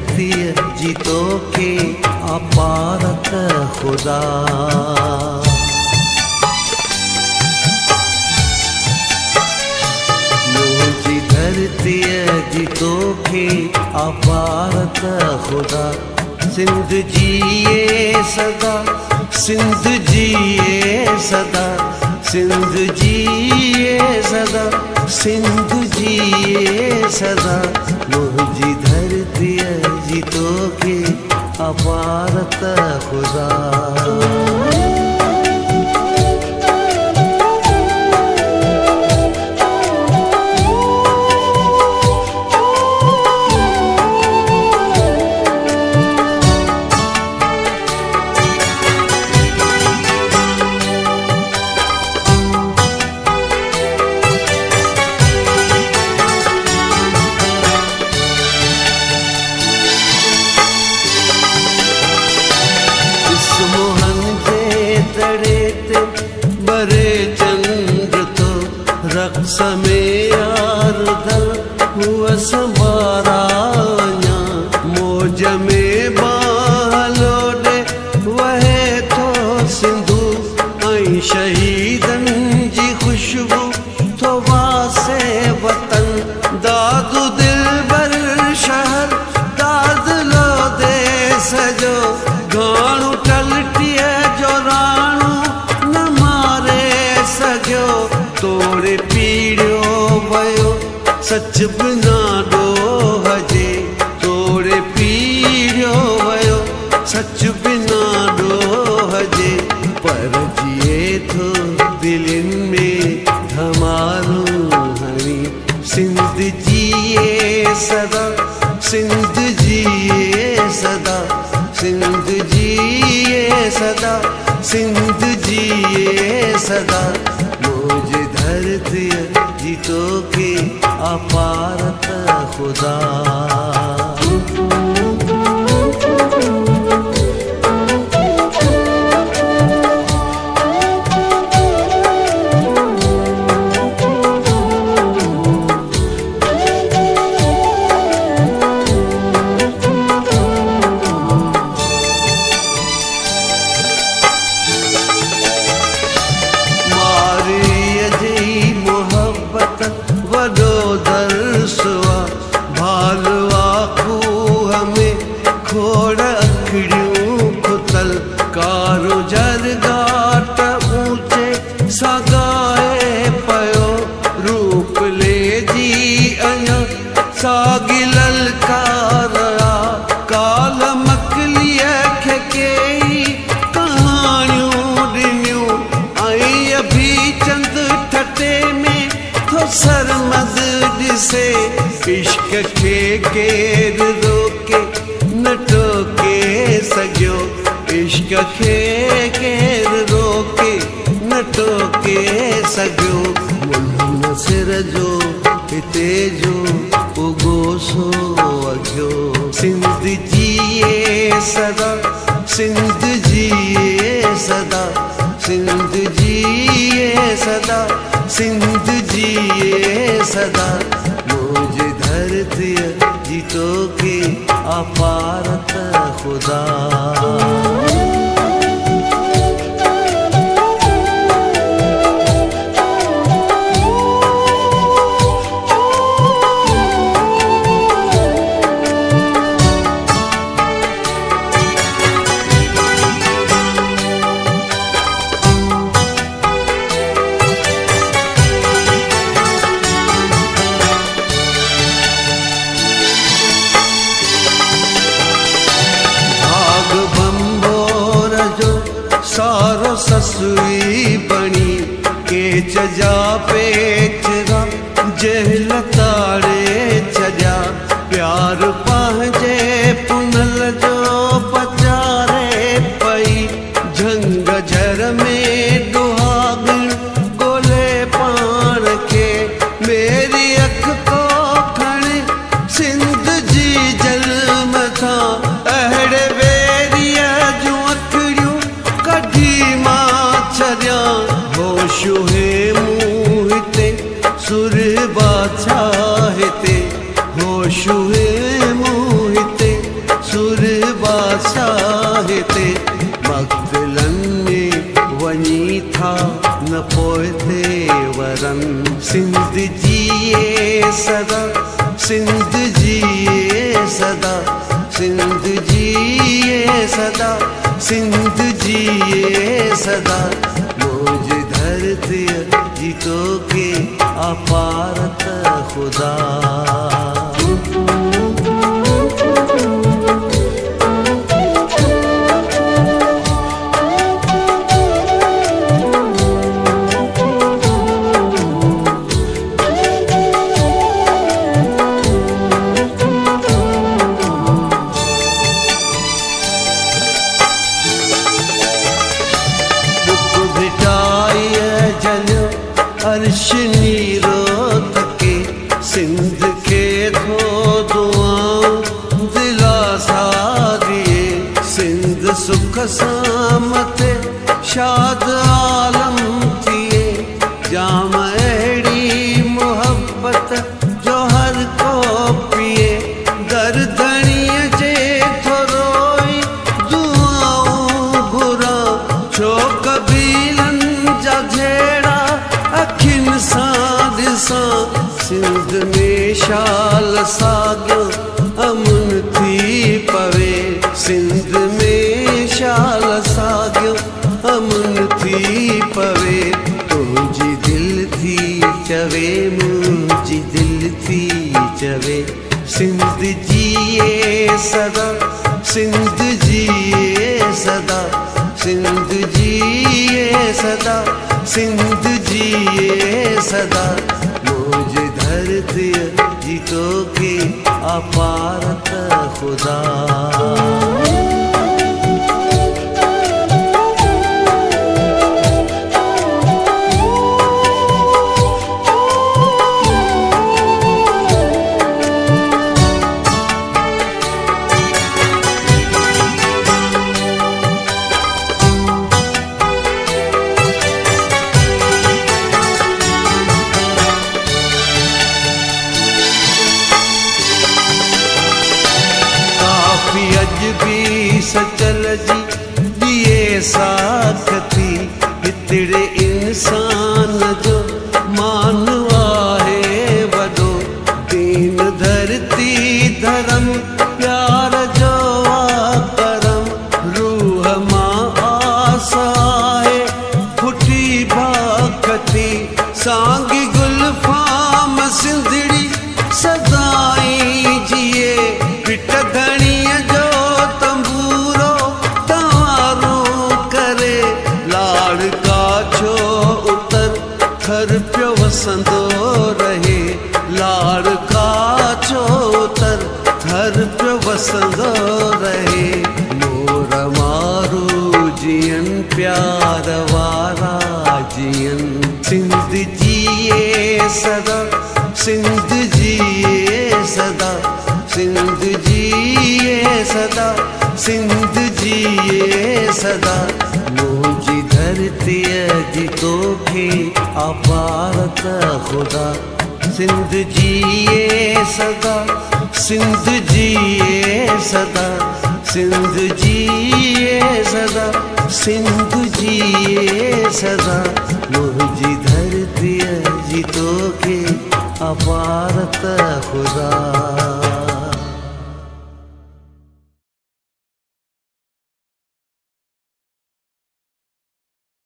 धरती जीतो के अपारत खुदा। मुझी धरती जीतो के अपारत खुदा। सिंध जिए सदा, सिंध जिए सदा, सिंध जिए सदा, सिंध जिए सदा। मुझी धरती जीतो के अपारत खुदा। बरे चंद्र तो रक्स में यार दल हुआ संबाराया। मौज में बालो दे वह तो सिंधु आई शहीदन जी खुशबू तो वासे वतन। दादू दिल बर शहर दाद लो दे सजो गाणु टलटिए जो राणू न मारे सघियो। तोड़े पीड़ियो वयो सच बिना ॾोह जे। तोड़े पीड़ियो वयो सच बिना ॾोह जे। पर जिए थो दिलनि में धमालू हणी। सिंध जिए सदा, सिंध जिए सदा, सिंध जिए सदा, सिंध जिए सदा। मुझे धरती जीतो के अपारत खुदा। भालवा खूह में खोड़ अखड़ियूं खुतल। कारो जरगाट ऊंचे सगाए पयो। रूप ले जी अञा सागी ललकारा। काल मकलीअ खे केई कहाणियूं ॾिनियूं। आई अभी चंद ठटे में थो सरमद ॾिसे। इश्क खे केर रोके न टोके सघियो। इश्क खे केर रोके न टोके सघियो। मुंहिंजो सिर जो हिते जो उगो सो अघियो। सिंध जिए सदा, सिंध जिए सदा, सिंध जिए सदा, सिंध जिए सदा। मुझे धरती जीतो के अपारत खुदा। सारो ससुई बणी के चजा पेचरा। जेल ताड़े चजा प्यार पंहिंजे पुनल जो पचारे पई। झंग झर में दुहागण गोले पाण के। मेरी अख को खणे सिंध जी जन्म था। अहड़े वेरिया जूं अखड़ियूं कढी मां छॾियां। होश है मुंह हिते सुर बात सिंध जिए सदा, सिंध जिए सदा। मौज धरती जीतो के अपारत खुदा। अर्श नीरो तके सिंध के थो दुआऊं दिलासा दिए। सिंध सुख सामते शाद आलम थिए। जाम अहिड़ी मुहब्बत जो हर को पिए। दरदणीअ जे थो रोई दुआऊं घुरा। छो कबीलनि जा झेड़ा अखियुनि सां ॾिसां। सिंध में शाल साॻियो अमन थी पवे। सिंध में शाल साॻियो अमन थी पवे। तुंहिंजी दिलि थी चवे, मुंहिंजी दिलि थी चवे। सिंध जिए सदा, सिंध जिए सदा, सिंध जिए सदा, सिंध जिए सदा। मौज धरती जीतो के अपारत खुदा। अज भी सचल जी दिए साथ थी। हितड़े इंसान जो मान आहे वॾो। दीन धरती धर्म प्यार जो करम। रूह मां आस आहे फुटी भाखती। सांगी गुलफाम सिंधड़ी सदाई जिए। पिट धणीअ जो तंबूरो तवारो करे। लाड़का छो उतर थर पियो वसंदो रहे। लाड़का छो उतर थर पियो वसंदो रहे। मोर मारू जियन प्यार वारा जियन। सिंध जिए सदा, सिंध जिए सदा, सिंध जिए सदा, सिंध जिए सदा। मौजी धरती जीतो के अपारत खुदा। सिंध जिए सदा, सिंध जिए सदा, सिंध जिए सदा, सिंध जिए सदा। मौजी धरती जीतो के अपारत खुदा।